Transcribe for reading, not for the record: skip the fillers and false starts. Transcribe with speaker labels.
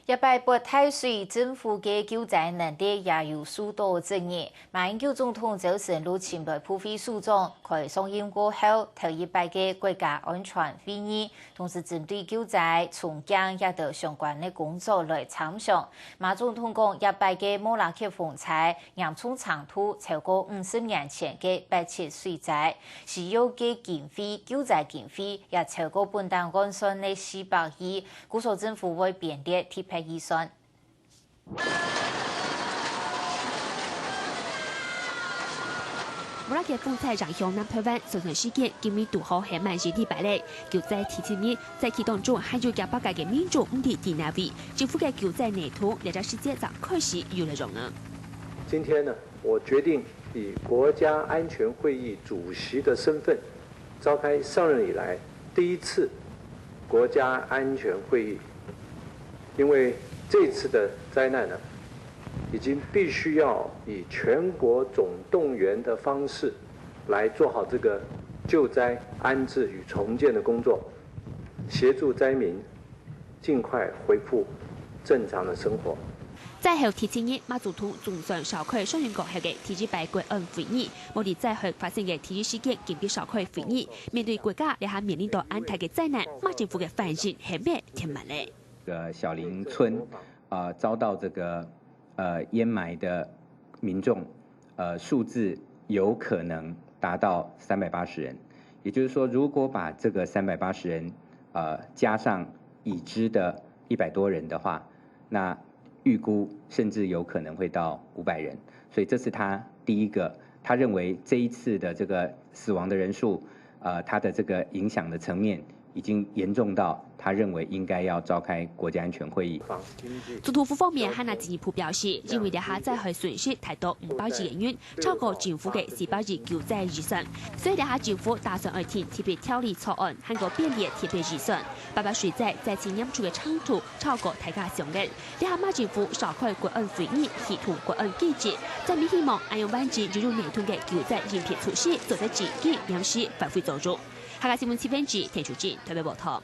Speaker 1: 一摆不太水，政府嘅救灾能力也有许多争议。马英九总统就承诺前来普惠诉讼，佢上映过后，头一摆嘅国家安全会议，同时针对救灾、重建也得相关嘅工作来参详。马总统讲，一摆嘅莫拉克风灾严重长度超过50年前嘅87水灾，需要嘅经费、救灾经费也超过本档预算嘅400亿，故所政府会编列贴配预算。
Speaker 2: 莫拉克风灾让向南台湾造成事件，今日拄好系满日礼拜咧，救灾提前日在启动中，还有100个嘅民众唔伫地那位，政府嘅救灾内图，两家世界上开始有了容了。
Speaker 3: 今天呢，我决定以国家安全会议主席的身份，召开上任以来第一次国家安全会议。因为这次的灾难呢，已经必须要以全国总动员的方式来做好这个救灾、安置与重建的工作，协助灾民尽快恢复正常的生活。
Speaker 2: 在后提前日，马总统总算召开上任过后嘅第一摆国安会议，目的在后发生嘅体育事件经必召开会议。面对国家也下面临到安泰嘅灾难，马政府嘅反应系咩添慢咧？
Speaker 4: 小林村遭到这个淹埋的民众数字有可能达到380人，也就是说，如果把这个380人加上已知的100多人的话，那预估甚至有可能会到500人。所以这是他第一个，他认为这一次的这个死亡的人数，他的这个影响的层面已经严重到他认为应该要召开国家安全会议。
Speaker 2: 总统府方面还拿进一步表示，认为下再去损失太多500亿元，超过政府嘅400亿救灾预算，所以下政府打算提特别条例草案，韩国编列特别预算，800水灾在前演出嘅长度超过大家想嘅。下马政府召开国安会议，协同国安机制，在面希望按用完整融入内通嘅救灾应变措施，做在自己央视发挥作用。下个新闻7分之田淑珍特别报道。